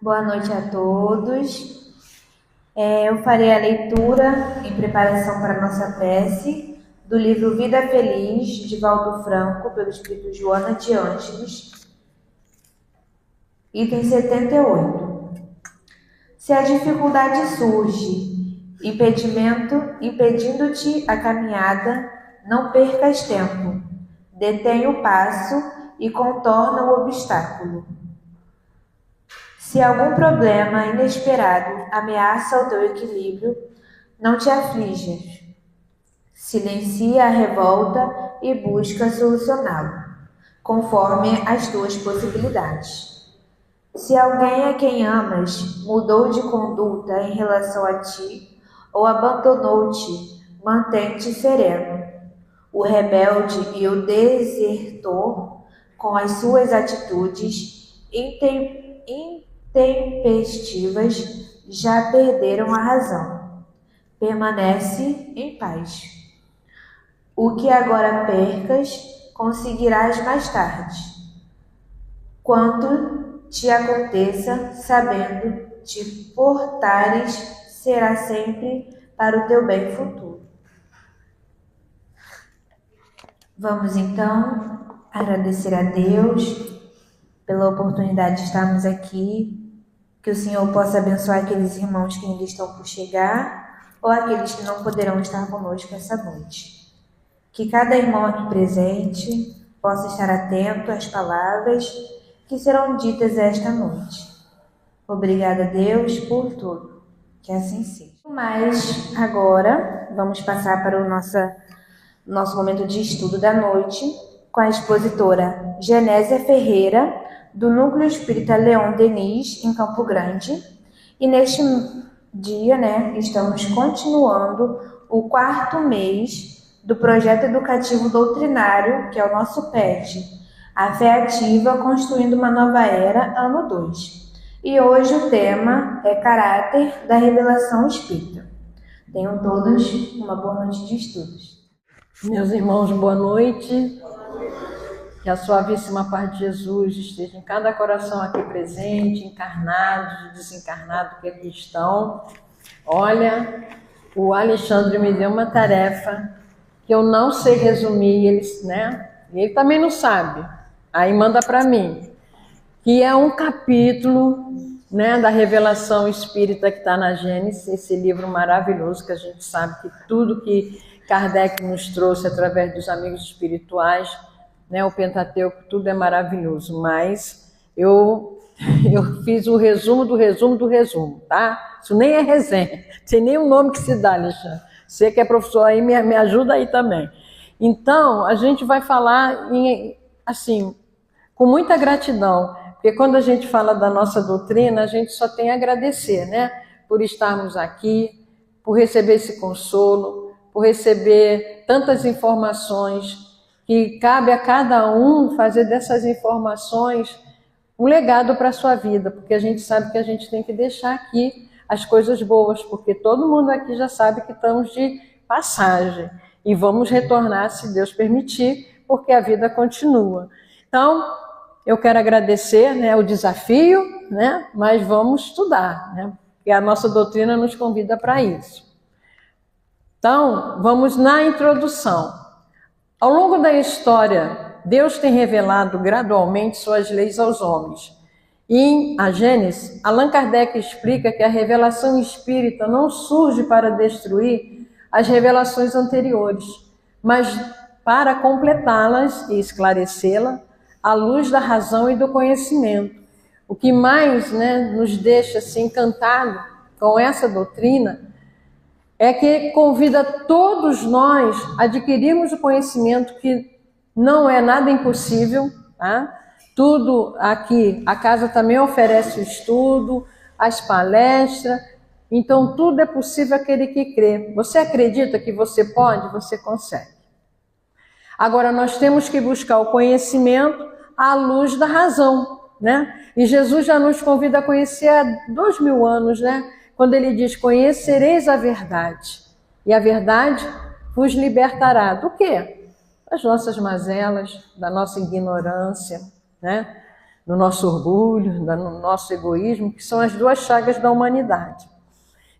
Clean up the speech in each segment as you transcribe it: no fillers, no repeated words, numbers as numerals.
Boa noite a todos. Eu farei a leitura em preparação para a nossa prece do livro Vida Feliz, de Valdo Franco, pelo Espírito Joana de Ângeles, item 78. Se a dificuldade surge, impedindo-te a caminhada, não percas tempo. Detém o passo e contorna o obstáculo. Se algum problema inesperado ameaça o teu equilíbrio, não te aflijas. Silencia a revolta e busca solucioná-lo, conforme as tuas possibilidades. Se alguém a quem amas mudou de conduta em relação a ti ou abandonou-te, mantém-te sereno. O rebelde e o desertor, com as suas atitudes intempestivas, já perderam a razão. Permanece em paz. O que agora percas, conseguirás mais tarde. Quando te aconteça, sabendo te portares, será sempre para o teu bem futuro. Vamos então agradecer a Deus pela oportunidade de estarmos aqui, que o Senhor possa abençoar aqueles irmãos que ainda estão por chegar ou aqueles que não poderão estar conosco essa noite. Que cada irmão aqui presente possa estar atento às palavras que serão ditas esta noite. Obrigada, Deus, por tudo. Que assim seja. Mas agora vamos passar para o nosso momento de estudo da noite com a expositora Genésia Ferreira, do Núcleo Espírita Leon Denis, em Campo Grande. E neste dia, estamos continuando o 4º mês do projeto educativo doutrinário, que é o nosso PED, a Fé Ativa Construindo uma Nova Era, ano 2. E hoje o tema é Caráter da Revelação Espírita. Tenham todos uma boa noite de estudos. Meus irmãos, boa noite. Que a suavíssima paz de Jesus esteja em cada coração aqui presente, encarnado, desencarnado que aqui estão. Olha, o Alexandre me deu uma tarefa que eu não sei resumir, ele também não sabe. Aí manda para mim, que é um capítulo, da Revelação Espírita que está na Gênesis, esse livro maravilhoso que a gente sabe que tudo que Kardec nos trouxe através dos amigos espirituais, o Pentateuco, tudo é maravilhoso, mas eu fiz o resumo do resumo do resumo, tá? Isso nem é resenha, sem nem o nome que se dá, Alexandre. Você que é professor aí, me ajuda aí também. Então, a gente vai falar com muita gratidão, porque quando a gente fala da nossa doutrina, a gente só tem a agradecer, por estarmos aqui, por receber esse consolo, por receber tantas informações, que cabe a cada um fazer dessas informações um legado para a sua vida, porque a gente sabe que a gente tem que deixar aqui as coisas boas, porque todo mundo aqui já sabe que estamos de passagem e vamos retornar, se Deus permitir, porque a vida continua. Então, eu quero agradecer o desafio, mas vamos estudar, porque a nossa doutrina nos convida para isso. Então, vamos na introdução. Ao longo da história, Deus tem revelado gradualmente suas leis aos homens. E em A Gênesis, Allan Kardec explica que a revelação espírita não surge para destruir as revelações anteriores, mas para completá-las e esclarecê-las à luz da razão e do conhecimento. O que mais nos deixa encantado com essa doutrina é que convida todos nós a adquirirmos o conhecimento, que não é nada impossível, tá? Tudo aqui, a casa também oferece o estudo, as palestras, então tudo é possível aquele que crê. Você acredita que você pode? Você consegue. Agora, nós temos que buscar o conhecimento à luz da razão, E Jesus já nos convida a conhecer há 2000 anos, quando ele diz: conhecereis a verdade, e a verdade vos libertará. Do quê? Das nossas mazelas, da nossa ignorância, no nosso orgulho, no nosso egoísmo, que são as duas chagas da humanidade.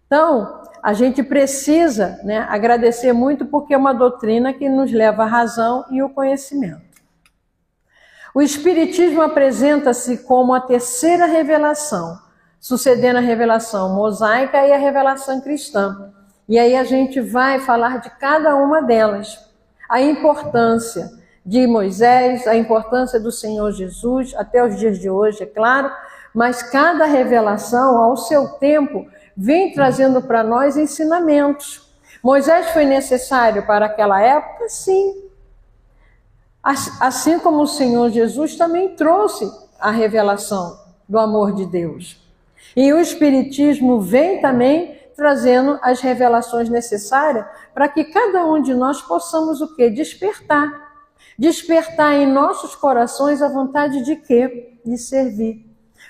Então, a gente precisa, né, agradecer muito porque é uma doutrina que nos leva à razão e o conhecimento. O Espiritismo apresenta-se como a terceira revelação, sucedendo a revelação mosaica e a revelação cristã. E aí a gente vai falar de cada uma delas. A importância de Moisés, a importância do Senhor Jesus, até os dias de hoje, é claro, mas cada revelação, ao seu tempo, vem trazendo para nós ensinamentos. Moisés foi necessário para aquela época? Sim. Assim como o Senhor Jesus também trouxe a revelação do amor de Deus. E o Espiritismo vem também trazendo as revelações necessárias para que cada um de nós possamos o quê? Despertar. Despertar em nossos corações a vontade de quê? De servir.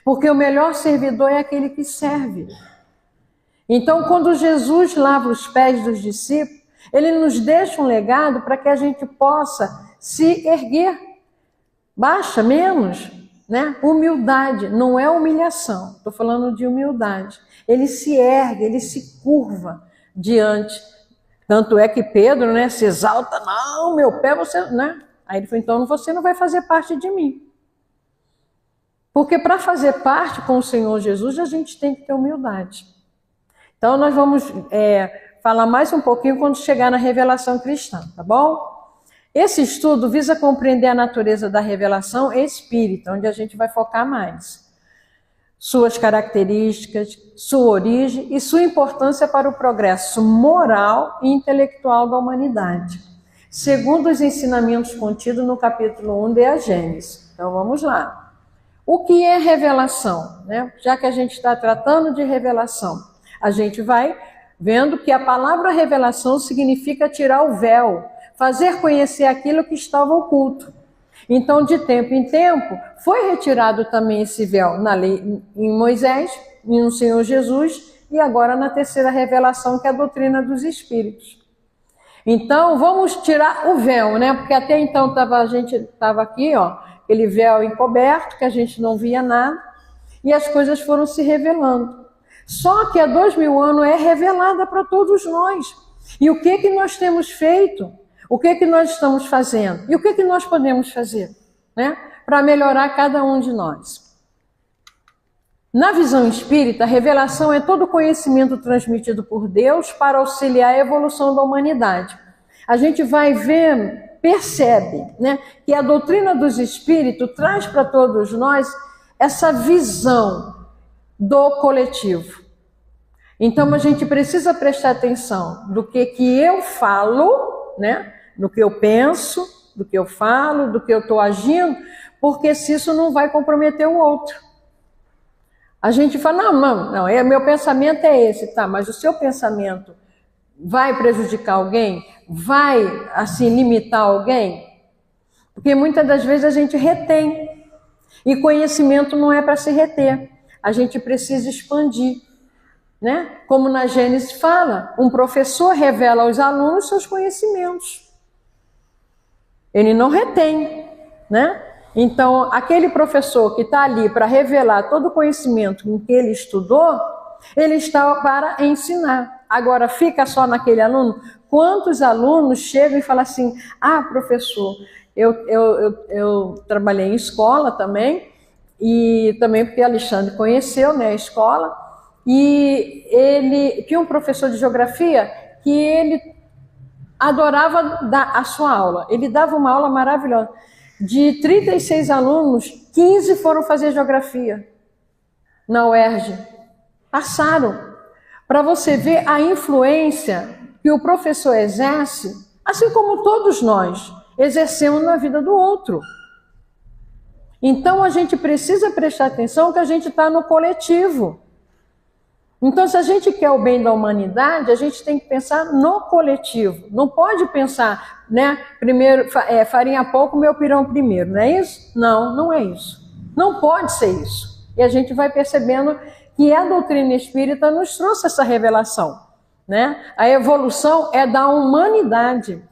Porque o melhor servidor é aquele que serve. Então, quando Jesus lava os pés dos discípulos, ele nos deixa um legado para que a gente possa se erguer. Baixa menos, né? Humildade, não é humilhação. Estou falando de humildade. Ele se ergue, ele se curva diante. Tanto é que Pedro, né, se exalta. Não, meu pé você... né? Aí ele falou, então você não vai fazer parte de mim. Porque para fazer parte com o Senhor Jesus, a gente tem que ter humildade. Então nós vamos falar mais um pouquinho quando chegar na revelação cristã, tá bom? Esse estudo visa compreender a natureza da revelação espírita, onde a gente vai focar mais. Suas características, sua origem e sua importância para o progresso moral e intelectual da humanidade, segundo os ensinamentos contidos no capítulo 1 de A Gênesis. Então vamos lá. O que é revelação? Né? Já que a gente está tratando de revelação, a gente vai vendo que a palavra revelação significa tirar o véu, fazer conhecer aquilo que estava oculto. Então, de tempo em tempo, foi retirado também esse véu na lei em Moisés, no Senhor Jesus, e agora na terceira revelação, que é a doutrina dos Espíritos. Então, vamos tirar o véu, né? Porque até então a gente estava aqui, ó, aquele véu encoberto, que a gente não via nada, e as coisas foram se revelando. Só que há 2000 anos é revelada para todos nós. E o que nós temos feito? O que nós estamos fazendo? E o que nós podemos fazer, né, para melhorar cada um de nós? Na visão espírita, a revelação é todo conhecimento transmitido por Deus para auxiliar a evolução da humanidade. A gente vai ver, percebe, né, que a doutrina dos espíritos traz para todos nós essa visão do coletivo. Então a gente precisa prestar atenção do que eu falo, né? Do que eu penso, do que eu falo, do que eu estou agindo, porque se isso não vai comprometer o outro. A gente fala, não, meu pensamento é esse, tá, mas o seu pensamento vai prejudicar alguém? Vai, assim, limitar alguém? Porque muitas das vezes a gente retém, e conhecimento não é para se reter, a gente precisa expandir. Né? Como na Gênesis fala, um professor revela aos alunos seus conhecimentos. Ele não retém, né? Então, aquele professor que está ali para revelar todo o conhecimento que ele estudou, ele está para ensinar. Agora, fica só naquele aluno? Quantos alunos chegam e falam assim, professor, eu trabalhei em escola também, e também porque Alexandre conheceu, né, a escola, e ele tinha um professor de geografia que ele adorava dar a sua aula. Ele dava uma aula maravilhosa. De 36 alunos, 15 foram fazer geografia na UERJ. Passaram. Para você ver a influência que o professor exerce, assim como todos nós exercemos na vida do outro. Então a gente precisa prestar atenção que a gente está no coletivo. Então, se a gente quer o bem da humanidade, a gente tem que pensar no coletivo. Não pode pensar, né, primeiro, farinha pouco, meu pirão primeiro, não é isso? Não, não é isso. Não pode ser isso. E a gente vai percebendo que a doutrina espírita nos trouxe essa revelação, né? A evolução é da humanidade.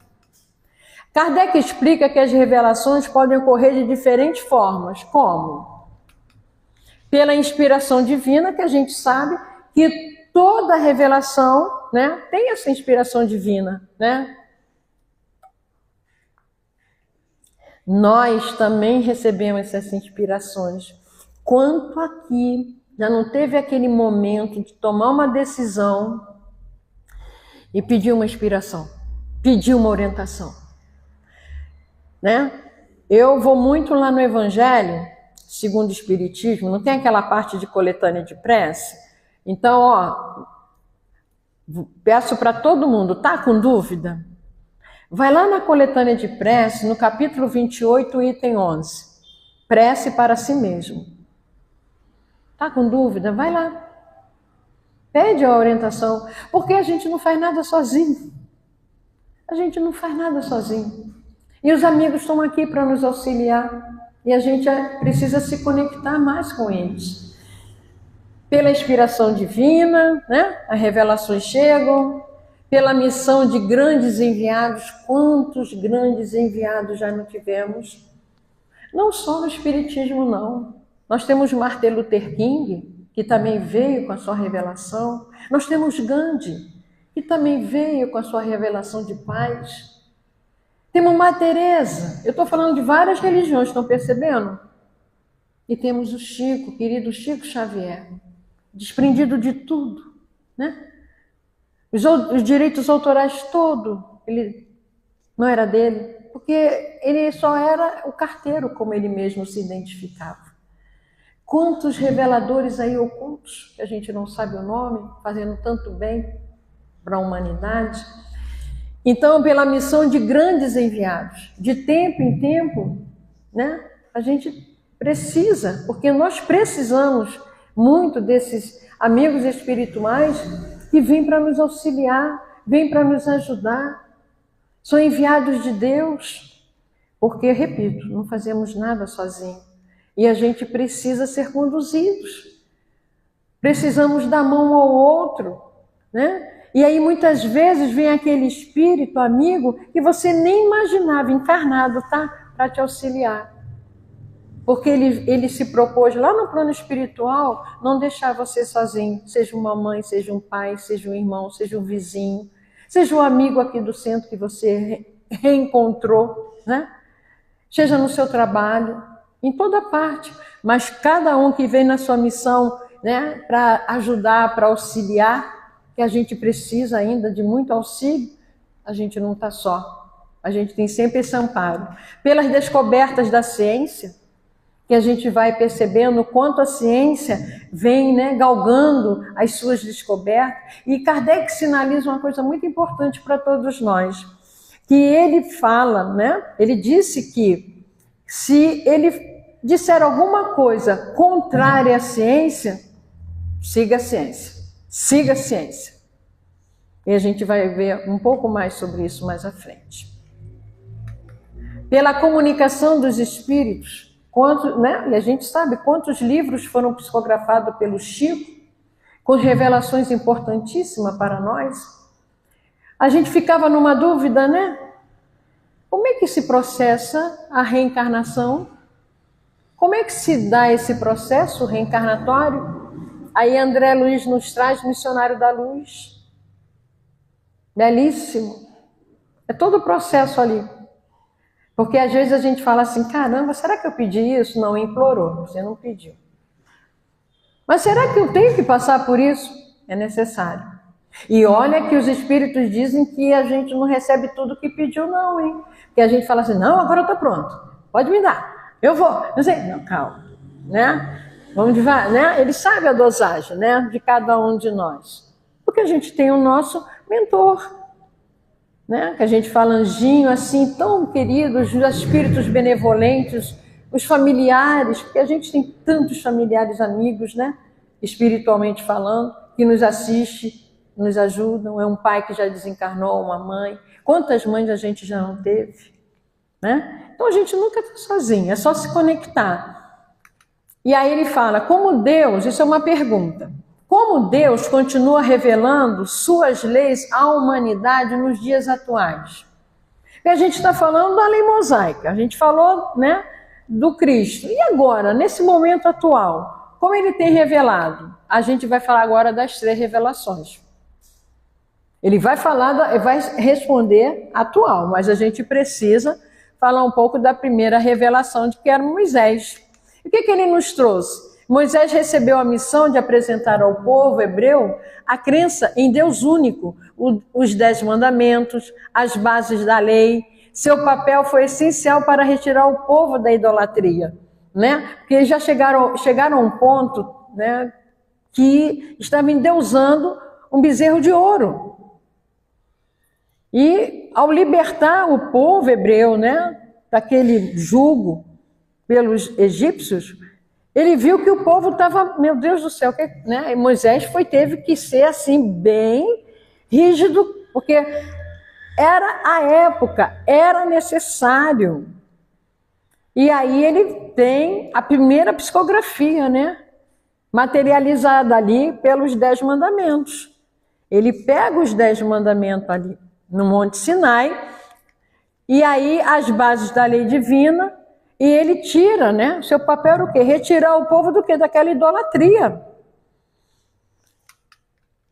Kardec explica que as revelações podem ocorrer de diferentes formas. Como? pela inspiração divina, que a gente sabe que toda revelação, né, tem essa inspiração divina, né? Nós também recebemos essas inspirações. Quanto aqui já não teve aquele momento de tomar uma decisão e pedir uma inspiração, pedir uma orientação, né? Eu vou muito lá no Evangelho segundo o Espiritismo, não tem aquela parte de coletânea de prece? Então, ó, peço para todo mundo, tá com dúvida? Vai lá na coletânea de prece, no capítulo 28, item 11. Prece para si mesmo. Tá com dúvida? Vai lá. Pede a orientação, porque a gente não faz nada sozinho. A gente não faz nada sozinho. E os amigos estão aqui para nos auxiliar. E a gente precisa se conectar mais com eles. Pela inspiração divina, né? As revelações chegam. Pela missão de grandes enviados. Quantos grandes enviados já não tivemos? Não só no Espiritismo, não. Nós temos Martin Luther King, que também veio com a sua revelação. Nós temos Gandhi, que também veio com a sua revelação de paz. Temos Madre Teresa. Eu estou falando de várias religiões, estão percebendo? E temos o Chico, querido Chico Xavier, desprendido de tudo, né? Os direitos autorais todos, ele não era dele, porque ele só era o carteiro, como ele mesmo se identificava. Quantos reveladores aí ocultos, que a gente não sabe o nome, fazendo tanto bem para a humanidade. Então, pela missão de grandes enviados, de tempo em tempo, né, a gente precisa, porque nós precisamos muito desses amigos espirituais que vêm para nos auxiliar, vêm para nos ajudar. São enviados de Deus, porque, repito, não fazemos nada sozinhos. E a gente precisa ser conduzidos. Precisamos dar mão ao outro, né? E aí muitas vezes vem aquele espírito amigo que você nem imaginava encarnado, tá? Para te auxiliar. Porque ele se propôs lá no plano espiritual não deixar você sozinho. Seja uma mãe, seja um pai, seja um irmão, seja um vizinho, seja um amigo aqui do centro que você reencontrou, né? Seja no seu trabalho, em toda parte. Mas cada um que vem na sua missão, né, para ajudar, para auxiliar, que a gente precisa ainda de muito auxílio, a gente não está só. A gente tem sempre esse amparo. Pelas descobertas da ciência, que a gente vai percebendo o quanto a ciência vem, né, galgando as suas descobertas. E Kardec sinaliza uma coisa muito importante para todos nós, que ele fala, né, ele disse que se ele disser alguma coisa contrária à ciência, siga a ciência. Siga a ciência. E a gente vai ver um pouco mais sobre isso mais à frente. Pela comunicação dos espíritos, né? E a gente sabe quantos livros foram psicografados pelo Chico, com revelações importantíssimas para nós. A gente ficava numa dúvida, né? Como é que se processa a reencarnação? Como é que se dá esse processo reencarnatório? Aí André Luiz nos traz Missionário da Luz. Belíssimo. É todo o processo ali. Porque às vezes a gente fala assim, caramba, será que eu pedi isso? Não, implorou, você não pediu. Mas será que eu tenho que passar por isso? É necessário. E olha que os espíritos dizem que a gente não recebe tudo que pediu não, hein? Que a gente fala assim, não, agora eu estou pronto, pode me dar, eu vou. Não sei, não, calma, né? Vamos devagar, né? Ele sabe a dosagem, né, de cada um de nós. Porque a gente tem o nosso mentor, né? Que a gente fala anjinho assim, tão queridos, os espíritos benevolentes, os familiares, porque a gente tem tantos familiares amigos, né? Espiritualmente falando, que nos assiste, nos ajudam. É um pai que já desencarnou, uma mãe. Quantas mães a gente já não teve, né? Então a gente nunca está sozinho, é só se conectar. E aí ele fala, como Deus, isso é uma pergunta, como Deus continua revelando suas leis à humanidade nos dias atuais? E a gente está falando da lei mosaica, a gente falou, né, do Cristo. E agora, nesse momento atual, como ele tem revelado? A gente vai falar agora das 3 revelações. Ele vai falar, vai responder atual, mas a gente precisa falar um pouco da primeira revelação, de que era Moisés. E o que ele nos trouxe? Moisés recebeu a missão de apresentar ao povo hebreu a crença em Deus único, os 10 mandamentos, as bases da lei. Seu papel foi essencial para retirar o povo da idolatria, né? Porque eles já chegaram a um ponto, né, que estavam endeusando um bezerro de ouro. E ao libertar o povo hebreu, né, daquele jugo pelos egípcios, ele viu que o povo estava, meu Deus do céu, né? E Moisés teve que ser assim bem rígido, porque era a época, era necessário. E aí ele tem a primeira psicografia, né, materializada ali pelos 10 mandamentos. Ele pega os 10 mandamentos ali no Monte Sinai, e aí as bases da lei divina, e ele tira, né? Seu papel era o quê? Retirar o povo do quê? Daquela idolatria.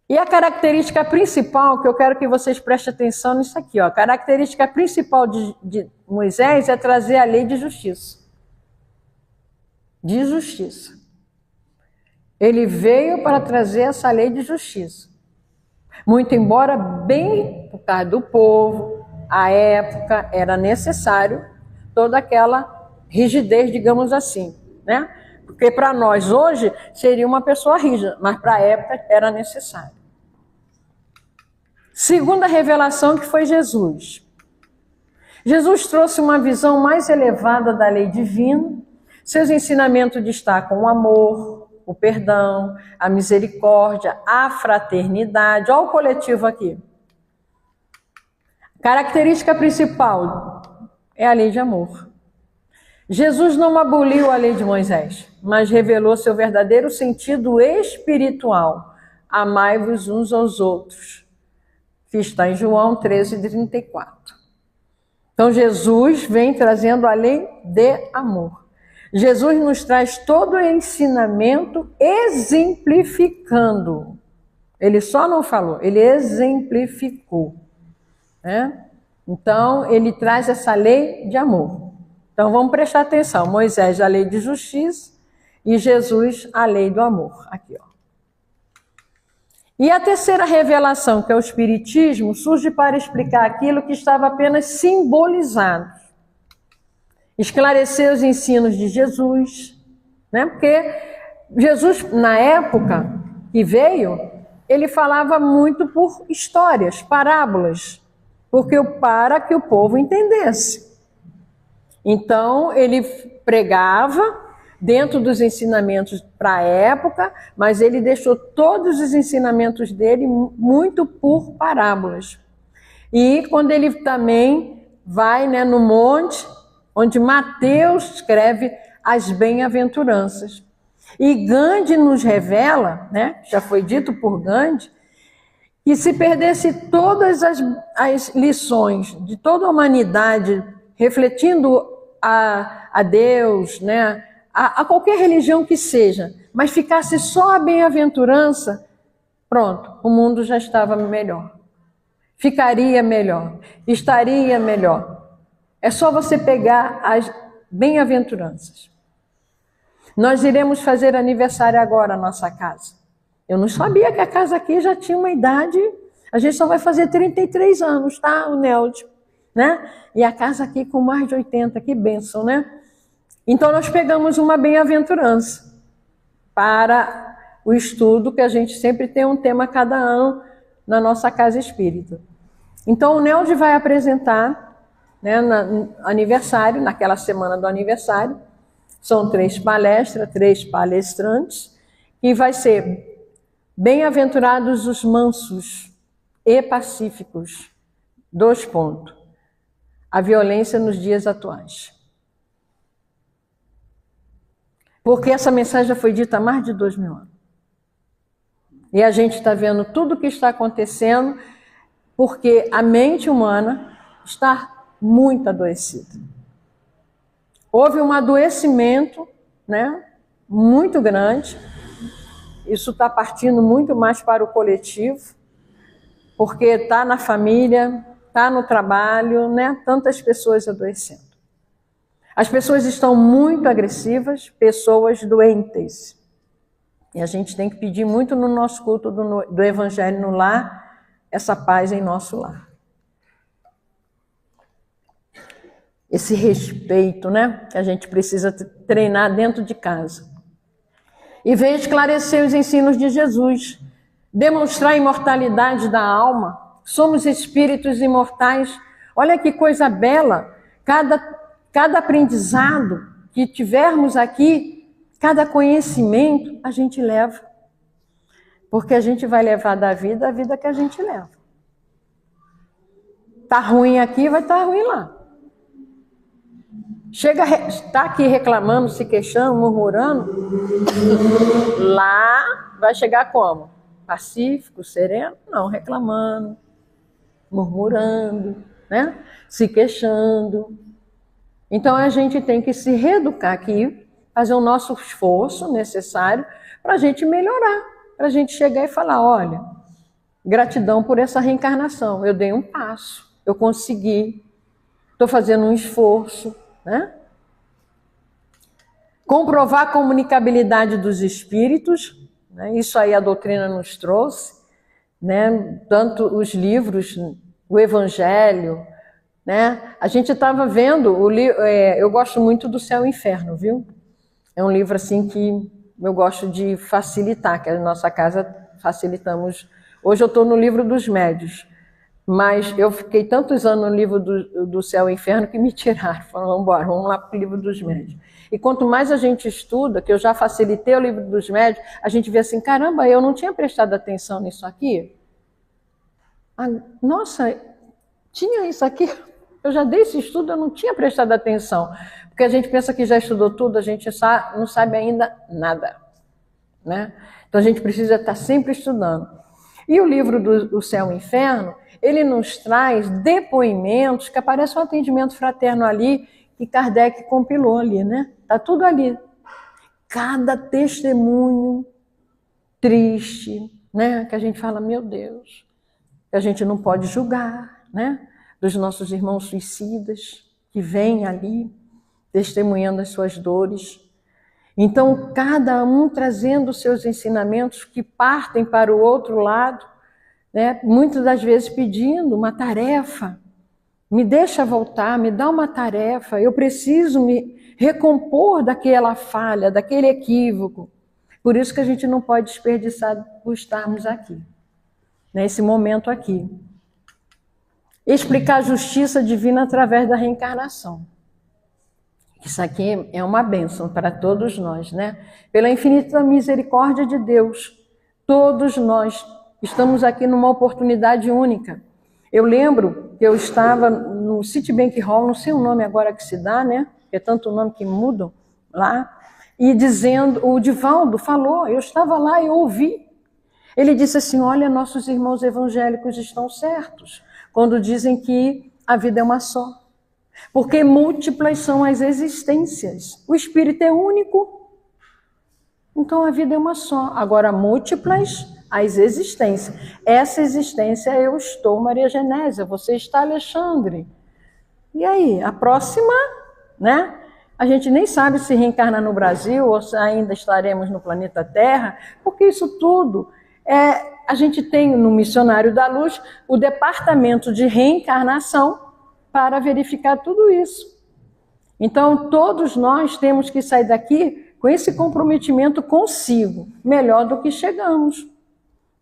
E a característica principal, que eu quero que vocês prestem atenção nisso aqui, ó. A característica principal de Moisés é trazer a lei de justiça. De justiça. Ele veio para trazer essa lei de justiça. Muito embora bem por causa do povo, a época era necessário toda aquela rigidez, digamos assim, né? Porque para nós hoje seria uma pessoa rígida, mas para a época era necessário. Segunda revelação, que foi Jesus. Jesus trouxe uma visão mais elevada da lei divina. Seus ensinamentos destacam o amor, o perdão, a misericórdia, a fraternidade. Olha o coletivo aqui. Característica principal é a lei de amor. Jesus não aboliu a lei de Moisés, mas revelou seu verdadeiro sentido espiritual. Amai-vos uns aos outros, que está em João 13:34. Então Jesus vem trazendo a lei de amor. Jesus nos traz todo o ensinamento exemplificando. Ele só não falou, ele exemplificou, né? Então ele traz essa lei de amor. Então vamos prestar atenção. Moisés, a lei de justiça, e Jesus, a lei do amor. Aqui, ó. E a terceira revelação, que é o Espiritismo, surge para explicar aquilo que estava apenas simbolizado. Esclarecer os ensinos de Jesus, né? Porque Jesus, na época que veio, ele falava muito por histórias, parábolas, para que o povo entendesse. Então, ele pregava dentro dos ensinamentos para a época, mas ele deixou todos os ensinamentos dele muito por parábolas. E quando ele também vai, né, no monte, onde Mateus escreve as bem-aventuranças. E Gandhi nos revela, né, já foi dito por Gandhi, que se perdesse todas as lições de toda a humanidade, refletindo a Deus, né, a qualquer religião que seja, mas ficasse só a bem-aventurança, pronto, o mundo já estava melhor. Ficaria melhor, estaria melhor. É só você pegar as bem-aventuranças. Nós iremos fazer aniversário agora na nossa casa. Eu não sabia que a casa aqui já tinha uma idade, a gente só vai fazer 33 anos, tá, o Néldio, né? E a casa aqui com mais de 80, que bênção, né? Então nós pegamos uma bem-aventurança para o estudo, que a gente sempre tem um tema cada ano na nossa casa espírita. Então o Néldio vai apresentar, né, no aniversário, naquela semana do aniversário, são 3 palestras, 3 palestrantes, e vai ser bem-aventurados os mansos e pacíficos. 2 pontos. A violência nos dias atuais. Porque essa mensagem já foi dita há mais de 2000 anos. E a gente está vendo tudo o que está acontecendo, porque a mente humana está muito adoecida. Houve um adoecimento, né, muito grande. Isso está partindo muito mais para o coletivo, porque está na família, está no trabalho, né? Tantas pessoas adoecendo. As pessoas estão muito agressivas, pessoas doentes. E a gente tem que pedir muito no nosso culto do Evangelho no lar, essa paz em nosso lar. Esse respeito, né? Que a gente precisa treinar dentro de casa. E veio esclarecer os ensinos de Jesus, demonstrar a imortalidade da alma. Somos espíritos imortais. Olha que coisa bela. Cada aprendizado que tivermos aqui, cada conhecimento, a gente leva. Porque a gente vai levar da vida a vida que a gente leva. Tá ruim aqui, vai estar ruim lá. Está aqui reclamando, se queixando, murmurando, lá vai chegar como? Pacífico, sereno? Não, reclamando, murmurando, né? Se queixando. Então a gente tem que se reeducar aqui, fazer o nosso esforço necessário para a gente melhorar, para a gente chegar e falar, olha, gratidão por essa reencarnação, eu dei um passo, eu consegui, estou fazendo um esforço, né? Comprovar a comunicabilidade dos espíritos, né? Isso aí a doutrina nos trouxe, né? Tanto os livros, o Evangelho, né? A gente estava vendo, eu gosto muito do Céu e Inferno, viu? É um livro assim que eu gosto de facilitar, que a nossa casa facilitamos. Hoje eu estou no livro dos médios, mas eu fiquei tantos anos no livro do Céu e Inferno que me tiraram. Falaram, vamos lá para o livro dos médios. E quanto mais a gente estuda, que eu já facilitei o livro dos médios, a gente vê assim, caramba, eu não tinha prestado atenção nisso aqui? Nossa, tinha isso aqui? Eu já dei esse estudo, eu não tinha prestado atenção. Porque a gente pensa que já estudou tudo, a gente não sabe ainda nada, né? Então a gente precisa estar sempre estudando. E o livro do Céu e Inferno, ele nos traz depoimentos, que aparece um atendimento fraterno ali, que Kardec compilou ali, né? Está tudo ali. Cada testemunho triste, né? Que a gente fala, meu Deus, que a gente não pode julgar, né? Dos nossos irmãos suicidas, que vêm ali, testemunhando as suas dores. Então, cada um trazendo os seus ensinamentos que partem para o outro lado, né? Muitas das vezes pedindo uma tarefa. Me deixa voltar, me dá uma tarefa, eu preciso me recompor daquela falha, daquele equívoco. Por isso que a gente não pode desperdiçar por estarmos aqui, nesse momento aqui. Explicar a justiça divina através da reencarnação. Isso aqui é uma bênção para todos nós, né? Pela infinita misericórdia de Deus, todos nós estamos aqui numa oportunidade única. Eu lembro que eu estava no Citibank Hall, não sei o nome agora que se dá, né? É tanto nome que mudam lá. E dizendo, o Divaldo falou, eu estava lá e ouvi. Ele disse assim, olha, nossos irmãos evangélicos estão certos quando dizem que a vida é uma só. Porque múltiplas são as existências. O espírito é único. Então a vida é uma só. Agora, múltiplas as existências. Essa existência eu estou, Maria Genésia, você está, Alexandre. E aí, a próxima, né? A gente nem sabe se reencarna no Brasil ou se ainda estaremos no planeta Terra, porque isso tudo a gente tem no Missionário da Luz o departamento de reencarnação para verificar tudo isso. Então, todos nós temos que sair daqui com esse comprometimento consigo, melhor do que chegamos.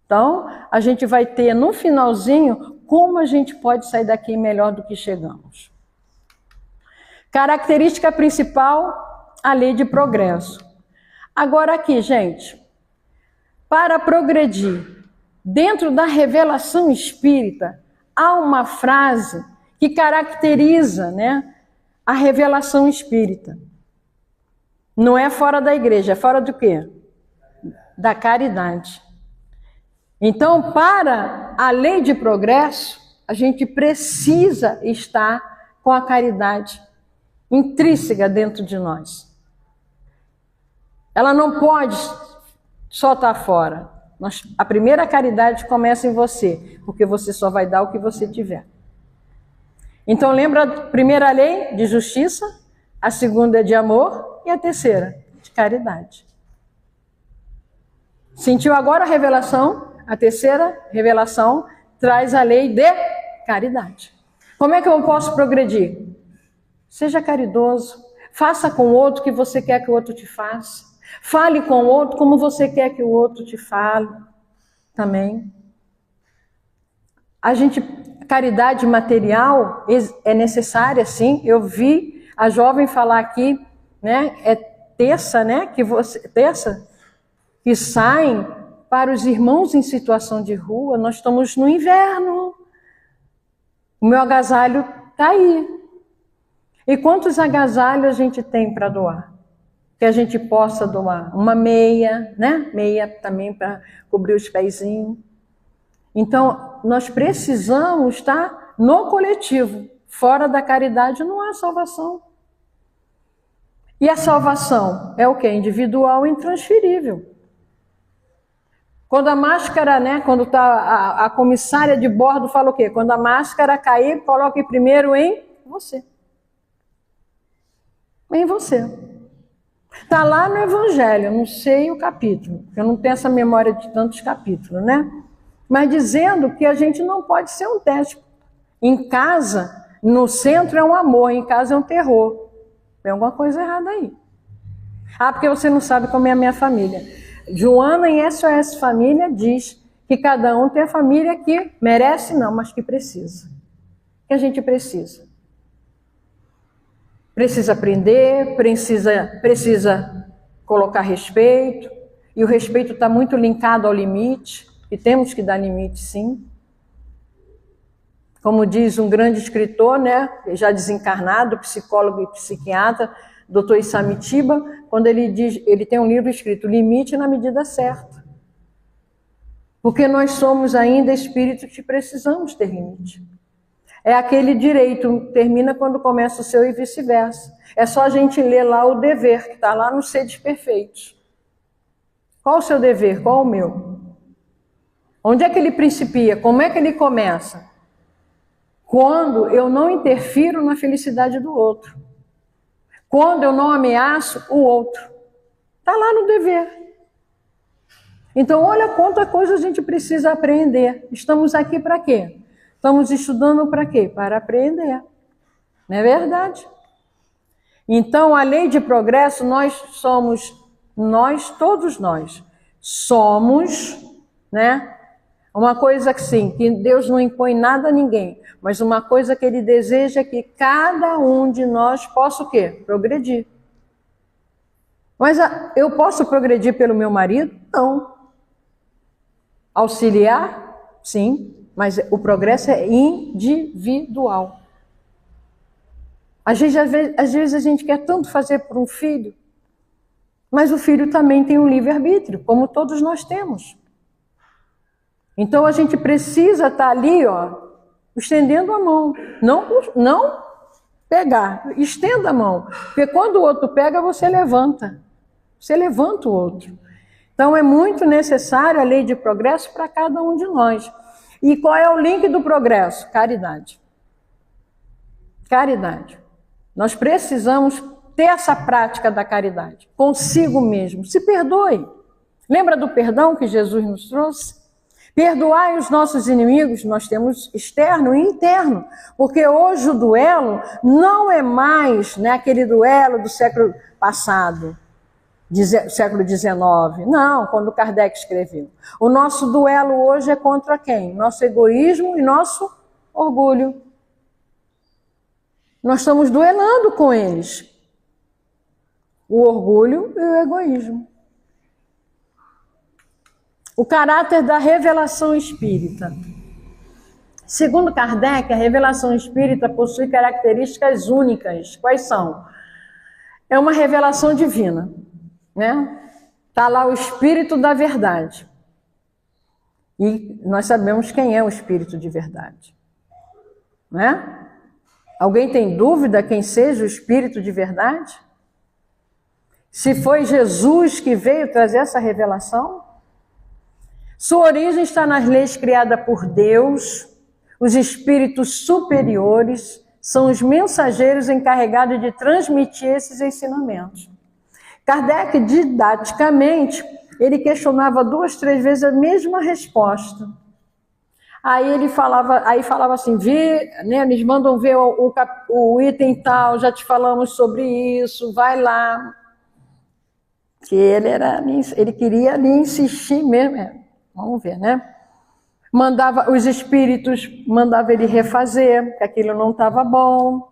Então, a gente vai ter no finalzinho como a gente pode sair daqui melhor do que chegamos. Característica principal, a lei de progresso. Agora aqui, gente, para progredir, dentro da revelação espírita, há uma frase que caracteriza, né, a revelação espírita. Não é fora da igreja, é fora do quê? Da caridade. Então, para a lei de progresso, a gente precisa estar com a caridade intrínseca dentro de nós. Ela não pode só estar fora. A primeira caridade começa em você, porque você só vai dar o que você tiver. Então lembra a primeira lei de justiça, a segunda é de amor e a terceira de caridade. Sentiu agora a revelação? A terceira revelação traz a lei de caridade. Como é que eu posso progredir? Seja caridoso, faça com o outro o que você quer que o outro te faça. Fale com o outro como você quer que o outro te fale também. Caridade material é necessária, sim. Eu vi a jovem falar aqui, né? É terça, né? Terça, que saem para os irmãos em situação de rua. Nós estamos no inverno. O meu agasalho está aí. E quantos agasalhos a gente tem para doar? Que a gente possa doar uma meia, né? Meia também para cobrir os pezinhos. Então, nós precisamos estar no coletivo. Fora da caridade não há salvação. E a salvação é o quê? Individual e intransferível. Quando a máscara, né? Quando tá a comissária de bordo fala o quê? Quando a máscara cair, coloque primeiro em você. Em você. Está lá no Evangelho, eu não sei o capítulo, eu não tenho essa memória de tantos capítulos, né? Mas dizendo que a gente não pode ser um déspota. Em casa, no centro é um amor, em casa é um terror. Tem alguma coisa errada aí. Ah, porque você não sabe como é a minha família. Joana em SOS Família diz que cada um tem a família que merece não, mas que precisa. Que a gente precisa. Precisa aprender, precisa colocar respeito, e o respeito está muito linkado ao limite, e temos que dar limite, sim. Como diz um grande escritor, né, já desencarnado, psicólogo e psiquiatra, Dr. Isamitiba, quando ele diz, ele tem um livro escrito Limite na Medida Certa. Porque nós somos ainda espíritos que precisamos ter limite. É aquele direito, termina quando começa o seu e vice-versa. É só a gente ler lá o dever, que está lá nos seres perfeitos. Qual o seu dever? Qual o meu? Onde é que ele principia? Como é que ele começa? Quando eu não interfiro na felicidade do outro. Quando eu não ameaço o outro. Está lá no dever. Então, olha quanta coisa a gente precisa aprender. Estamos aqui para quê? Estamos estudando para quê? Para aprender. Não é verdade? Então, a lei de progresso, todos nós, somos, né? Uma coisa assim, que Deus não impõe nada a ninguém, mas uma coisa que Ele deseja é que cada um de nós possa o quê? Progredir. Mas eu posso progredir pelo meu marido? Não. Auxiliar? Sim. Mas o progresso é individual. Às vezes a gente quer tanto fazer por um filho, mas o filho também tem um livre-arbítrio, como todos nós temos. Então a gente precisa estar ali, ó, estendendo a mão. Não pegar, estenda a mão. Porque quando o outro pega, você levanta. Você levanta o outro. Então é muito necessário a lei de progresso para cada um de nós. E qual é o link do progresso? Caridade. Caridade. Nós precisamos ter essa prática da caridade. Consigo mesmo. Se perdoe. Lembra do perdão que Jesus nos trouxe? Perdoai os nossos inimigos, nós temos externo e interno. Porque hoje o duelo não é mais, né, aquele duelo do século passado. Século XIX. Não, quando Kardec escreveu. O nosso duelo hoje é contra quem? Nosso egoísmo e nosso orgulho. Nós estamos duelando com eles. O orgulho e o egoísmo. O caráter da revelação espírita. Segundo Kardec, a revelação espírita possui características únicas. Quais são? É uma revelação divina. Né? Está lá o Espírito da Verdade. E nós sabemos quem é o Espírito de Verdade. Né? Alguém tem dúvida quem seja o Espírito de Verdade? Se foi Jesus que veio trazer essa revelação? Sua origem está nas leis criadas por Deus. Os espíritos superiores são os mensageiros encarregados de transmitir esses ensinamentos. Kardec, didaticamente, ele questionava 2, 3 vezes a mesma resposta. Aí ele falava assim, eles mandam ver o item tal, já te falamos sobre isso, vai lá. Que ele queria ali insistir mesmo. Vamos ver, né? Os espíritos mandavam ele refazer, que aquilo não estava bom.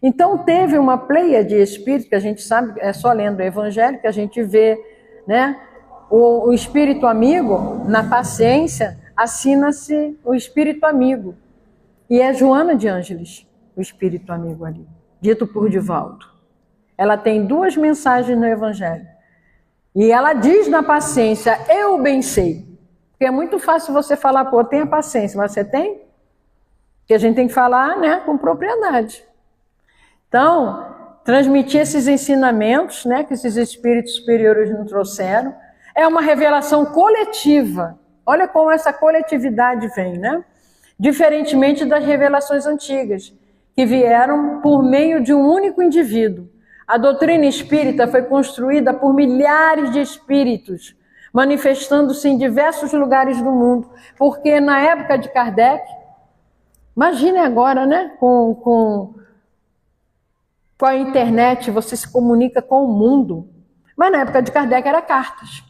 Então teve uma pleia de espíritos, que a gente sabe, é só lendo o Evangelho que a gente vê, né? O espírito amigo, na paciência, assina-se o espírito amigo. E é Joana de Ângeles, o espírito amigo ali, dito por Divaldo. Ela tem 2 mensagens no Evangelho. E ela diz na paciência, eu bem sei. Porque é muito fácil você falar, pô, tenha paciência, mas você tem? Porque a gente tem que falar, né, com propriedade. Então, transmitir esses ensinamentos, né, que esses espíritos superiores nos trouxeram, é uma revelação coletiva. Olha como essa coletividade vem, né? Diferentemente das revelações antigas, que vieram por meio de um único indivíduo. A doutrina espírita foi construída por milhares de espíritos, manifestando-se em diversos lugares do mundo, porque na época de Kardec, imagine agora, né, com a internet você se comunica com o mundo, mas na época de Kardec era cartas.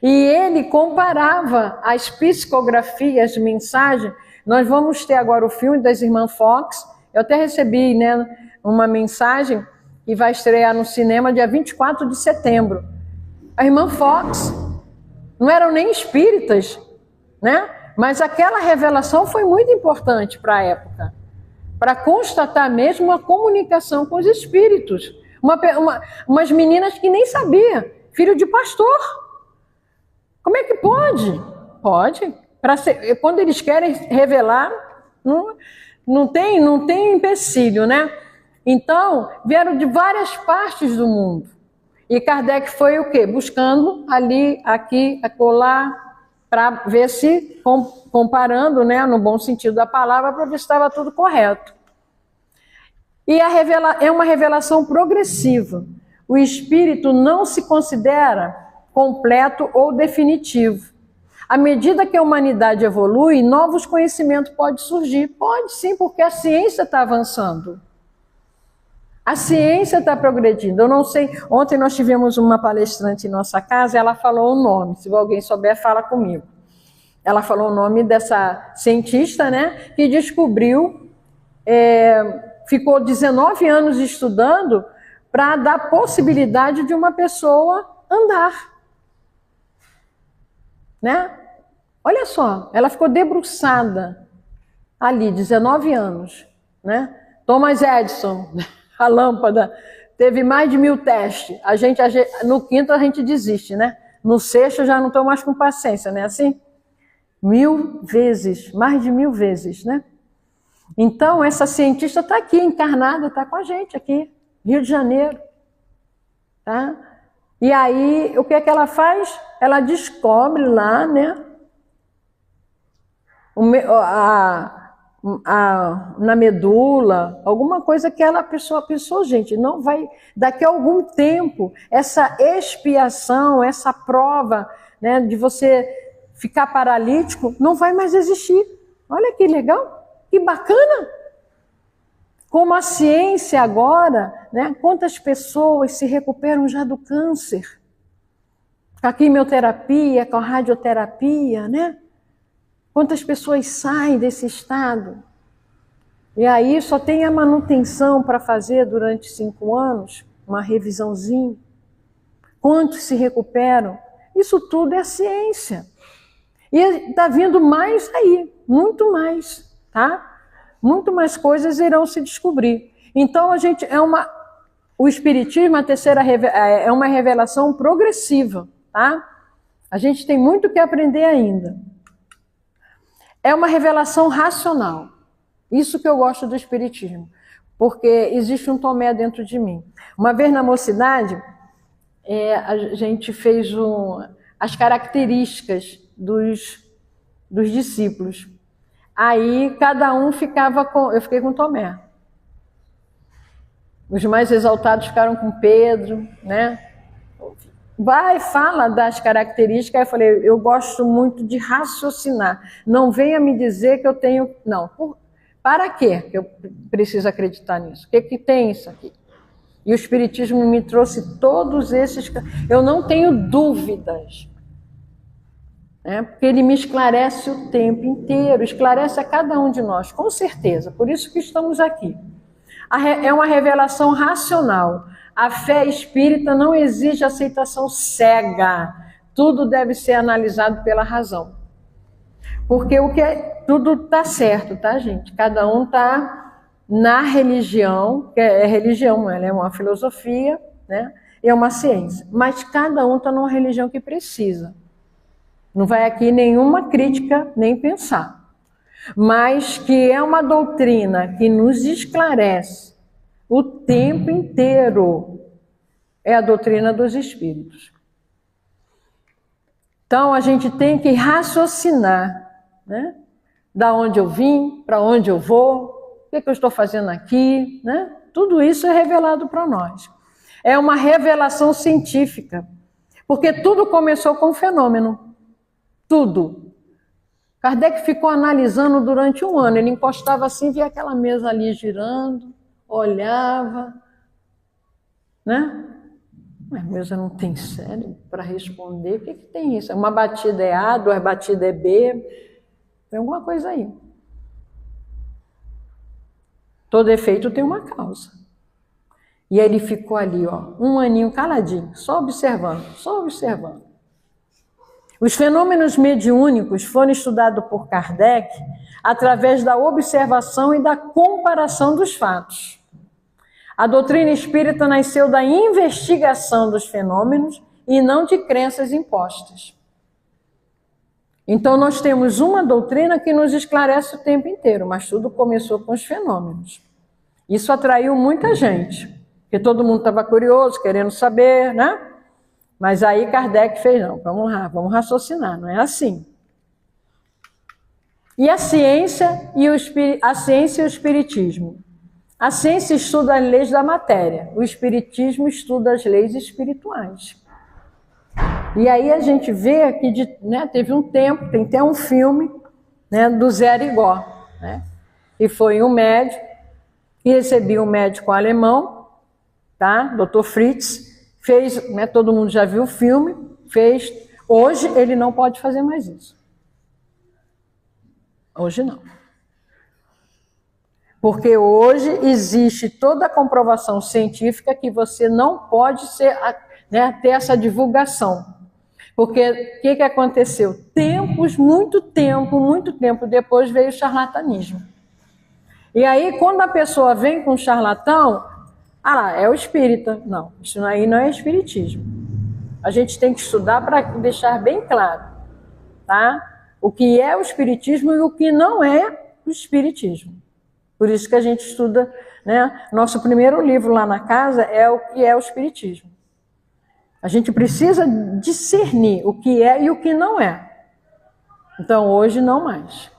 E ele comparava as psicografias, as mensagens. Nós vamos ter agora o filme das Irmãs Fox. Eu até recebi, né, uma mensagem que vai estrear no cinema dia 24 de setembro. A Irmã Fox não eram nem espíritas, né? Mas aquela revelação foi muito importante para a época, para constatar mesmo uma comunicação com os espíritos. Umas meninas que nem sabiam, filho de pastor. Como é que pode? Pode. Quando eles querem revelar, não tem empecilho, né? Então, vieram de várias partes do mundo. E Kardec foi o quê? Buscando ali, aqui, acolá, para ver se, comparando, né, no bom sentido da palavra, para ver se estava tudo correto. E é uma revelação progressiva. O espírito não se considera completo ou definitivo. À medida que a humanidade evolui, novos conhecimentos podem surgir. Pode sim, porque a ciência está avançando. A ciência está progredindo. Eu não sei, ontem nós tivemos uma palestrante em nossa casa, ela falou o nome, se alguém souber, fala comigo. Ela falou o nome dessa cientista, né, que descobriu, ficou 19 anos estudando para dar possibilidade de uma pessoa andar. Né? Olha só, ela ficou debruçada ali, 19 anos. Né? Thomas Edison, a lâmpada, teve mais de 1000 testes. No quinto a gente desiste, né? No sexto já não estou mais com paciência, né? Assim, 1000 vezes, mais de 1000 vezes, né? Então, essa cientista está aqui, encarnada, está com a gente aqui, Rio de Janeiro. Tá? E aí, o que é que ela faz? Ela descobre lá, né? Na medula, alguma coisa que a pessoa pensou, gente, não vai, daqui a algum tempo, essa expiação, essa prova, né, de você ficar paralítico, não vai mais existir. Olha que legal, que bacana. Como a ciência agora, né, quantas pessoas se recuperam já do câncer, com a quimioterapia, com a radioterapia, né? Quantas pessoas saem desse estado? E aí só tem a manutenção para fazer durante 5 anos, uma revisãozinha. Quantos se recuperam? Isso tudo é ciência. E está vindo mais aí, muito mais, tá? Muito mais coisas irão se descobrir. Então o Espiritismo, a terceira é uma revelação progressiva, tá? A gente tem muito que aprender ainda. É uma revelação racional. Isso que eu gosto do Espiritismo. Porque existe um Tomé dentro de mim. Uma vez na mocidade, a gente fez as características dos discípulos. Aí cada um ficava com... Eu fiquei com Tomé. Os mais exaltados ficaram com Pedro, né? Fala das características. Eu falei, eu gosto muito de raciocinar. Não venha me dizer que eu tenho... Não, para quê que eu preciso acreditar nisso? O que tem isso aqui? E o Espiritismo me trouxe todos esses... Eu não tenho dúvidas. Porque ele me esclarece o tempo inteiro, esclarece a cada um de nós, com certeza. Por isso que estamos aqui. É uma revelação racional. A fé espírita não exige aceitação cega. Tudo deve ser analisado pela razão. Porque tudo está certo, tá, gente? Cada um está na religião, que é religião, ela é uma filosofia, né? É uma ciência. Mas cada um está numa religião que precisa. Não vai aqui nenhuma crítica, nem pensar. Mas que é uma doutrina que nos esclarece o tempo inteiro. É a doutrina dos espíritos. Então, a gente tem que raciocinar, né? Da onde eu vim, para onde eu vou, o que eu estou fazendo aqui, né? Tudo isso é revelado para nós. É uma revelação científica, porque tudo começou com um fenômeno. Tudo. Kardec ficou analisando durante um ano. Ele encostava assim, via aquela mesa ali girando, olhava, né? Mas a mesa não tem cérebro para responder. O que tem isso? Uma batida é A, 2 batidas é B. Tem alguma coisa aí. Todo efeito tem uma causa. E ele ficou ali, ó, um aninho caladinho, só observando, só observando. Os fenômenos mediúnicos foram estudados por Kardec através da observação e da comparação dos fatos. A doutrina espírita nasceu da investigação dos fenômenos e não de crenças impostas. Então nós temos uma doutrina que nos esclarece o tempo inteiro, mas tudo começou com os fenômenos. Isso atraiu muita gente, porque todo mundo estava curioso, querendo saber, né? Mas aí Kardec fez, não, vamos lá, vamos raciocinar, não é assim. E a ciência e o espiritismo. A ciência estuda as leis da matéria, o espiritismo estuda as leis espirituais. E aí a gente vê que teve um tempo, tem até um filme, né, do Zé Arigó, né? E foi um médico, que recebia um médico alemão, tá? Dr. Fritz, fez, né, todo mundo já viu o filme, fez. Hoje ele não pode fazer mais isso. Hoje não. Porque hoje existe toda a comprovação científica que você não pode ter essa divulgação. Porque o que aconteceu? Muito tempo depois veio o charlatanismo. E aí, quando a pessoa vem com um charlatão, é o espírita. Não, isso aí não é espiritismo. A gente tem que estudar para deixar bem claro, tá? O que é o espiritismo e o que não é o espiritismo. Por isso que a gente estuda, né? Nosso primeiro livro lá na casa é o que é o espiritismo. A gente precisa discernir o que é e o que não é. Então, hoje não mais.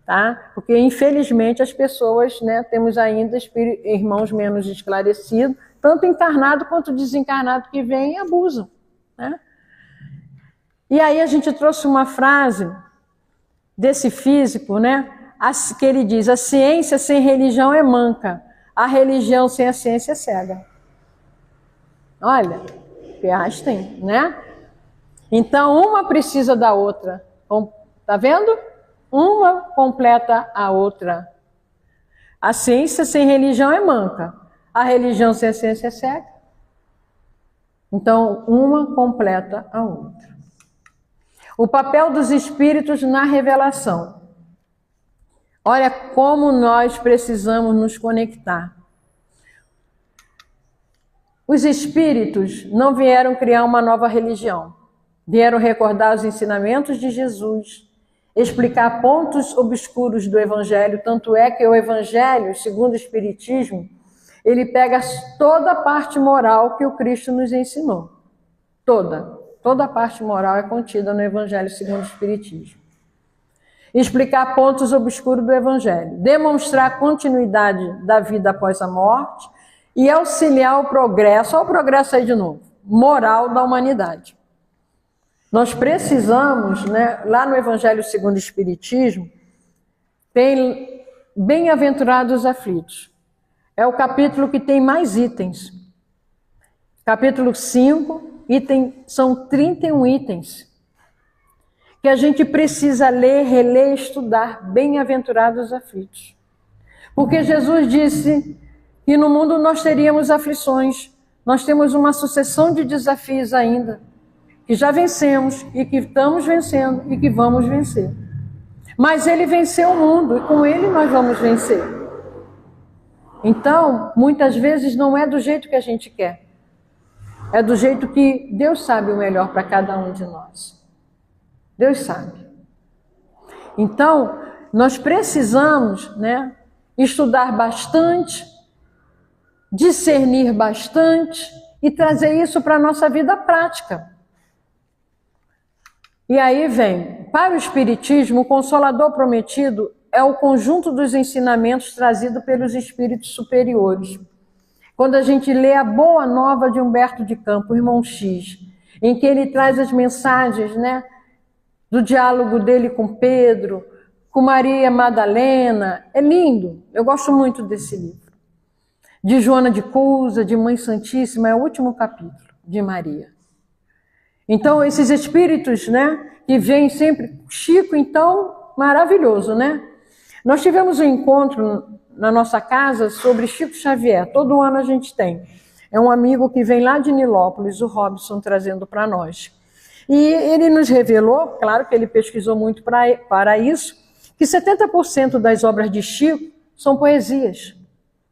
Tá? Porque, infelizmente, as pessoas, né, temos ainda irmãos menos esclarecidos, tanto encarnado quanto desencarnado que vêm e abusam. Né? E aí a gente trouxe uma frase desse físico, né, que ele diz: a ciência sem religião é manca, a religião sem a ciência é cega. Olha, que Einstein, né? Então, uma precisa da outra. Tá vendo? Uma completa a outra. A ciência sem religião é manca. A religião sem a ciência é cega. Então, uma completa a outra. O papel dos espíritos na revelação. Olha como nós precisamos nos conectar. Os espíritos não vieram criar uma nova religião. Vieram recordar os ensinamentos de Jesus, explicar pontos obscuros do Evangelho. Tanto é que o Evangelho, segundo o Espiritismo, ele pega toda a parte moral que o Cristo nos ensinou. Toda a parte moral é contida no Evangelho segundo o Espiritismo. Explicar pontos obscuros do Evangelho, demonstrar a continuidade da vida após a morte e auxiliar o progresso, olha o progresso aí de novo, moral da humanidade. Nós precisamos, né, lá no Evangelho segundo o Espiritismo, tem Bem-aventurados os aflitos. É o capítulo que tem mais itens. Capítulo 5, são 31 itens. Que a gente precisa ler, reler, estudar. Bem-aventurados os aflitos. Porque Jesus disse que no mundo nós teríamos aflições. Nós temos uma sucessão de desafios ainda. Que já vencemos e que estamos vencendo e que vamos vencer. Mas ele venceu o mundo e com ele nós vamos vencer. Então, muitas vezes não é do jeito que a gente quer. É do jeito que Deus sabe o melhor para cada um de nós. Deus sabe. Então, nós precisamos, né, estudar bastante, discernir bastante e trazer isso para a nossa vida prática. E aí vem, para o Espiritismo, o Consolador Prometido é o conjunto dos ensinamentos trazidos pelos espíritos superiores. Quando a gente lê a Boa Nova de Humberto de Campos, Irmão X, em que ele traz as mensagens, né, do diálogo dele com Pedro, com Maria Madalena, é lindo, eu gosto muito desse livro. De Joana de Cusa, de Mãe Santíssima, é o último capítulo de Maria. Então, esses espíritos, né, que vêm sempre, Chico, então, maravilhoso, né? Nós tivemos um encontro na nossa casa sobre Chico Xavier, todo ano a gente tem. É um amigo que vem lá de Nilópolis, o Robson, trazendo para nós. E ele nos revelou, claro que ele pesquisou muito para isso, que 70% das obras de Chico são poesias.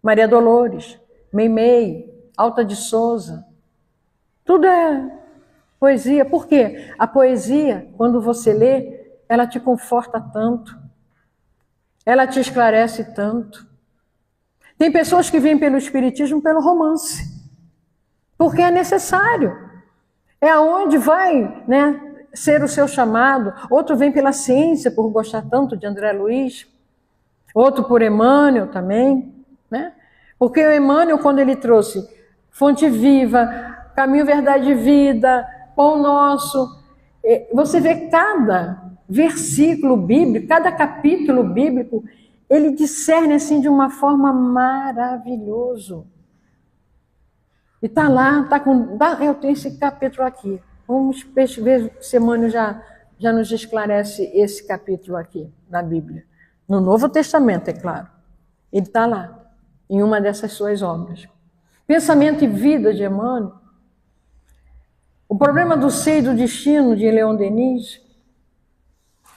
Maria Dolores, Meimei, Alta de Souza, tudo é poesia. Por quê? A poesia, quando você lê, ela te conforta tanto, ela te esclarece tanto. Tem pessoas que vêm pelo Espiritismo pelo romance, porque é necessário. É aonde vai, né, ser o seu chamado. Outro vem pela ciência, por gostar tanto de André Luiz. Outro por Emmanuel também, né? Porque o Emmanuel, quando ele trouxe Fonte Viva, Caminho, Verdade e Vida, Pão Nosso, você vê cada versículo bíblico, cada capítulo bíblico, ele discerne assim de uma forma maravilhosa. E está lá, eu tenho esse capítulo aqui. Vamos ver se Emmanuel já nos esclarece esse capítulo aqui na Bíblia. No Novo Testamento, é claro. Ele está lá, em uma dessas suas obras. Pensamento e Vida, de Emmanuel. O Problema do Ser e do Destino, de Leon Denis.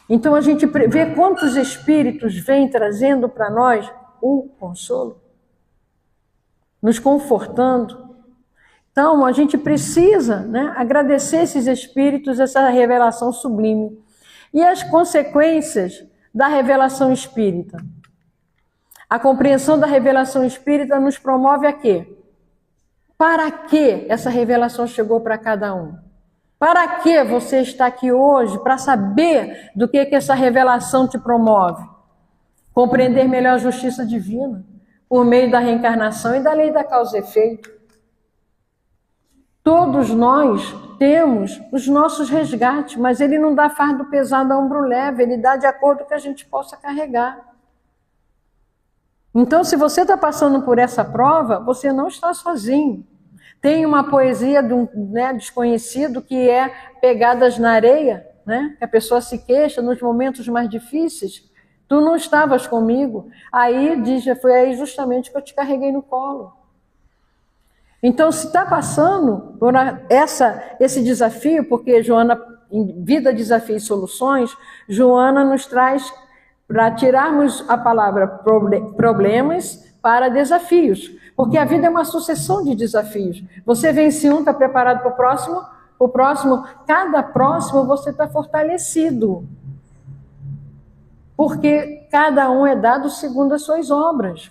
Então a gente vê quantos espíritos vêm trazendo para nós o consolo, nos confortando. Então, a gente precisa, né, agradecer esses espíritos, essa revelação sublime. E as consequências da revelação espírita. A compreensão da revelação espírita nos promove a quê? Para que essa revelação chegou para cada um? Para que você está aqui hoje? Para saber do que essa revelação te promove? Compreender melhor a justiça divina, por meio da reencarnação e da lei da causa e efeito. Todos nós temos os nossos resgates, mas ele não dá fardo pesado a ombro leve, ele dá de acordo com que a gente possa carregar. Então, se você está passando por essa prova, você não está sozinho. Tem uma poesia de um, né, desconhecido que é Pegadas na Areia, né? Que a pessoa se queixa nos momentos mais difíceis. Tu não estavas comigo. Aí diz, foi aí justamente que eu te carreguei no colo. Então, se está passando por esse desafio, porque Joana, em Vida, Desafio e Soluções, Joana nos traz para tirarmos a palavra problemas para desafios. Porque a vida é uma sucessão de desafios. Você vence um, está preparado para o próximo, cada próximo você está fortalecido. Porque cada um é dado segundo as suas obras.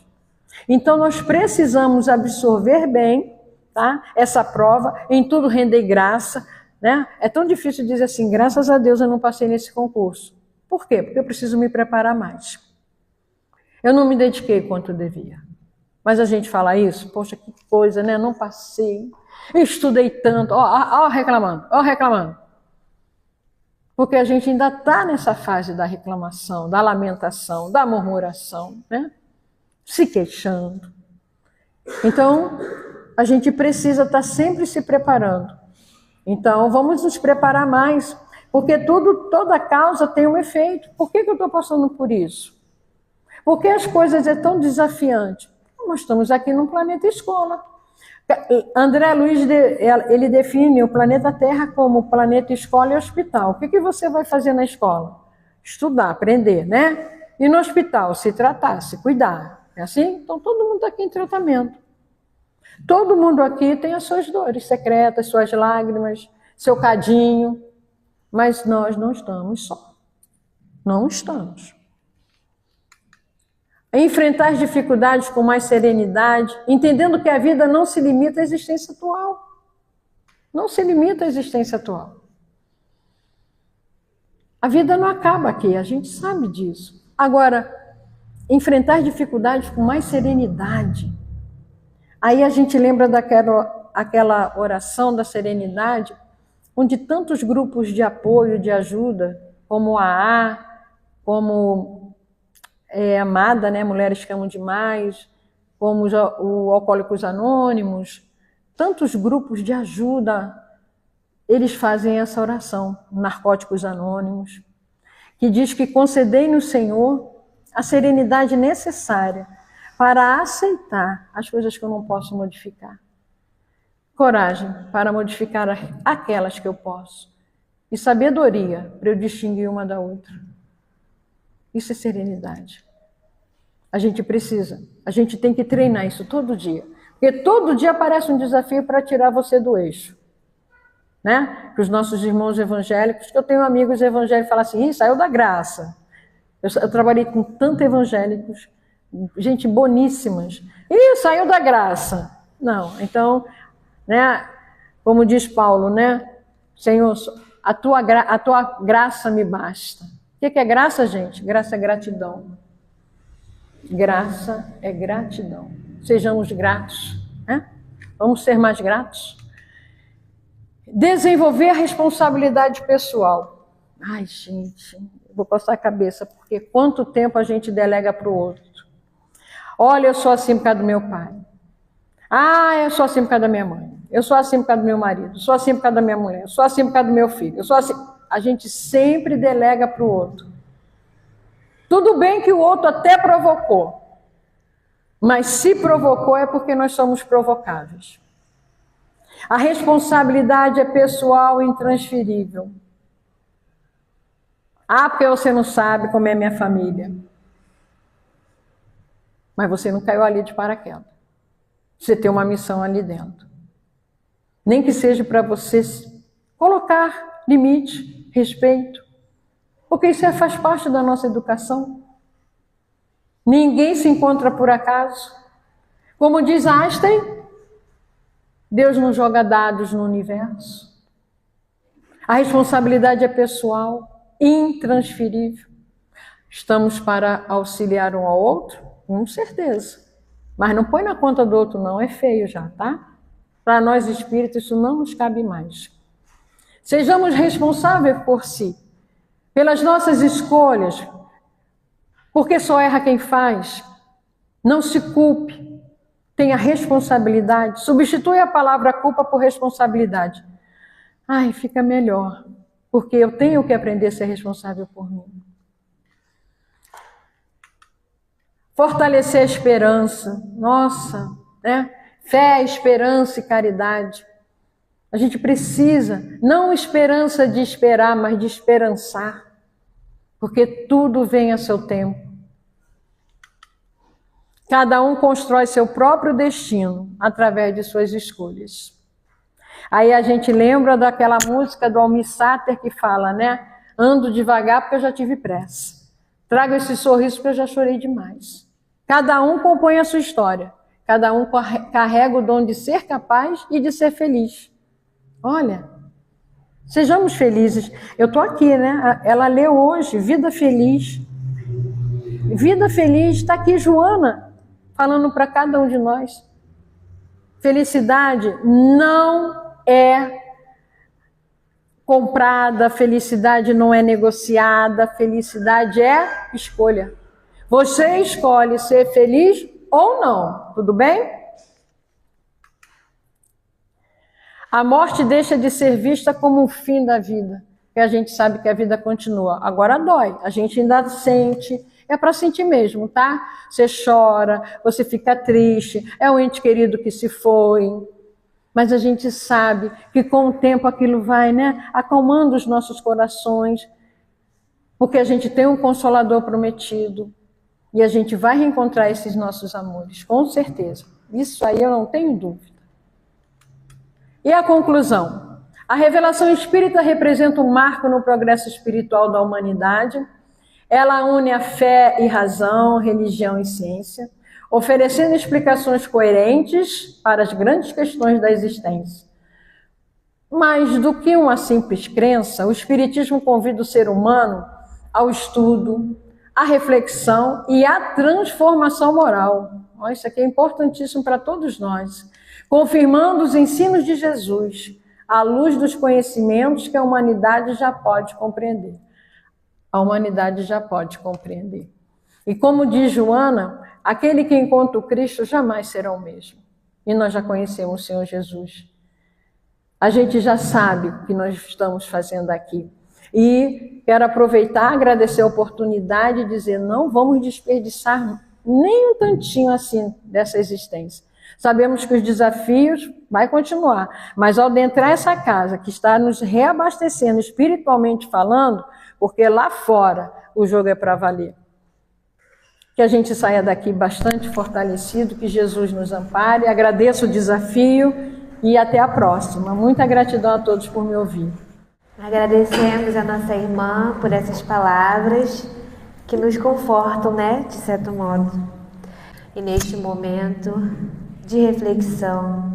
Então nós precisamos absorver bem, tá? Essa prova, em tudo render graça, né? É tão difícil dizer assim, graças a Deus eu não passei nesse concurso. Por quê? Porque eu preciso me preparar mais. Eu não me dediquei quanto devia. Mas a gente fala isso, poxa, que coisa, né? Não passei, eu estudei tanto, ó reclamando, ó reclamando. Porque a gente ainda está nessa fase da reclamação, da lamentação, da murmuração, né? Se queixando. Então, a gente precisa estar sempre se preparando. Então, vamos nos preparar mais, porque toda causa tem um efeito. Por que eu estou passando por isso? Porque as coisas são tão desafiantes. Nós estamos aqui num planeta escola. André Luiz, ele define o planeta Terra como planeta escola e hospital. O que você vai fazer na escola? Estudar, aprender, né? E no hospital, se tratar, se cuidar. É assim? Então, todo mundo aqui em tratamento. Todo mundo aqui tem as suas dores secretas, suas lágrimas, seu cadinho. Mas nós não estamos só. Não estamos. Enfrentar as dificuldades com mais serenidade, entendendo que a vida não se limita à existência atual. Não se limita à existência atual. A vida não acaba aqui, a gente sabe disso. Agora, enfrentar dificuldades com mais serenidade. Aí a gente lembra aquela oração da serenidade, onde tantos grupos de apoio, de ajuda, como a AA, como Amada, né? Mulheres que Amam Demais, como o Alcoólicos Anônimos, tantos grupos de ajuda, eles fazem essa oração, Narcóticos Anônimos, que diz que concedei no Senhor a serenidade necessária para aceitar as coisas que eu não posso modificar. Coragem para modificar aquelas que eu posso. E sabedoria para eu distinguir uma da outra. Isso é serenidade. A gente precisa, a gente tem que treinar isso todo dia. Porque todo dia aparece um desafio para tirar você do eixo. Né? Que os nossos irmãos evangélicos, que eu tenho amigos evangélicos que falam assim, saiu da graça. Eu trabalhei com tantos evangélicos, gente boníssimas. Saiu da graça. Não, então, né, como diz Paulo, né? Senhor, a tua graça me basta. O que é graça, gente? Graça é gratidão. Graça é gratidão. Sejamos gratos. Né? Vamos ser mais gratos. Desenvolver a responsabilidade pessoal. Ai, gente, vou coçar a cabeça, porque quanto tempo a gente delega para o outro. Olha, eu sou assim por causa do meu pai. Eu sou assim por causa da minha mãe. Eu sou assim por causa do meu marido. Eu sou assim por causa da minha mulher. Eu sou assim por causa do meu filho. Eu sou assim. A gente sempre delega para o outro. Tudo bem que o outro até provocou. Mas se provocou é porque nós somos provocáveis. A responsabilidade é pessoal e intransferível. Porque você não sabe como é minha família. Mas você não caiu ali de paraquedas. Você tem uma missão ali dentro. Nem que seja para você colocar limite, respeito. Porque isso faz parte da nossa educação. Ninguém se encontra por acaso. Como diz Einstein, Deus não joga dados no universo. A responsabilidade é pessoal, intransferível. Estamos para auxiliar um ao outro? Com certeza. Mas não põe na conta do outro não, é feio já, tá? Para nós espíritos isso não nos cabe mais. Sejamos responsáveis por si, pelas nossas escolhas, porque só erra quem faz. Não se culpe, tenha responsabilidade, substitui a palavra culpa por responsabilidade. Fica melhor, porque eu tenho que aprender a ser responsável por mim. Fortalecer a esperança, nossa, né? Fé, esperança e caridade. A gente precisa, não esperança de esperar, mas de esperançar, porque tudo vem a seu tempo. Cada um constrói seu próprio destino através de suas escolhas. Aí a gente lembra daquela música do Almir Sater que fala, né? Ando devagar porque eu já tive pressa. Trago esse sorriso porque eu já chorei demais. Cada um compõe a sua história. Cada um carrega o dom de ser capaz e de ser feliz. Olha, sejamos felizes. Eu estou aqui, né? Ela leu hoje, vida feliz. Vida feliz, está aqui Joana, falando para cada um de nós. Felicidade não é comprada, felicidade não é negociada, felicidade é escolha. Você escolhe ser feliz ou não, tudo bem? A morte deixa de ser vista como o fim da vida, porque a gente sabe que a vida continua. Agora dói, a gente ainda sente, é para sentir mesmo, tá? Você chora, você fica triste, é um ente querido que se foi, mas a gente sabe que com o tempo aquilo vai, né, acalmando os nossos corações, porque a gente tem um Consolador prometido e a gente vai reencontrar esses nossos amores, com certeza. Isso aí eu não tenho dúvida. E a conclusão? A revelação espírita representa um marco no progresso espiritual da humanidade. Ela une a fé e razão, religião e ciência, oferecendo explicações coerentes para as grandes questões da existência. Mais do que uma simples crença, o Espiritismo convida o ser humano ao estudo, à reflexão e à transformação moral. Isso aqui é importantíssimo para todos nós, confirmando os ensinos de Jesus, à luz dos conhecimentos que a humanidade já pode compreender. A humanidade já pode compreender. E como diz Joana, aquele que encontra o Cristo jamais será o mesmo. E nós já conhecemos o Senhor Jesus. A gente já sabe o que nós estamos fazendo aqui. E quero aproveitar, agradecer a oportunidade e dizer, não vamos desperdiçar nem um tantinho assim dessa existência. Sabemos que os desafios vai continuar, mas ao adentrar essa casa que está nos reabastecendo espiritualmente falando, porque lá fora o jogo é para valer. Que a gente saia daqui bastante fortalecido, que Jesus nos ampare. Agradeço o desafio e até a próxima. Muita gratidão a todos por me ouvir. Agradecemos a nossa irmã por essas palavras que nos confortam, né, de certo modo. E neste momento de reflexão,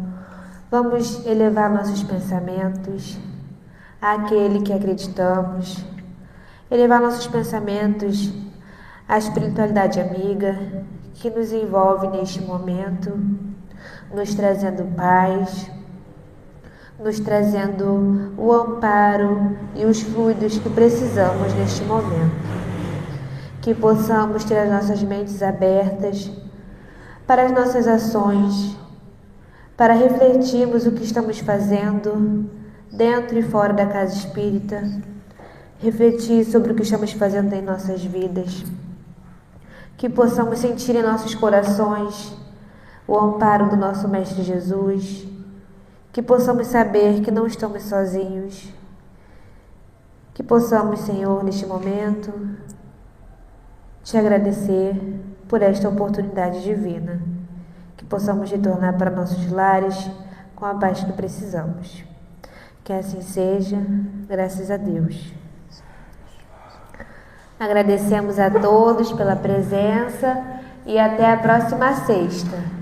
vamos elevar nossos pensamentos àquele que acreditamos, elevar nossos pensamentos à espiritualidade amiga que nos envolve neste momento, nos trazendo paz, nos trazendo o amparo e os fluidos que precisamos neste momento. Que possamos ter as nossas mentes abertas para as nossas ações, para refletirmos o que estamos fazendo dentro e fora da casa espírita, refletir sobre o que estamos fazendo em nossas vidas, que possamos sentir em nossos corações o amparo do nosso Mestre Jesus, que possamos saber que não estamos sozinhos, que possamos, Senhor, neste momento, te agradecer por esta oportunidade divina, que possamos retornar para nossos lares com a paz que precisamos. Que assim seja, graças a Deus. Agradecemos a todos pela presença e até a próxima sexta.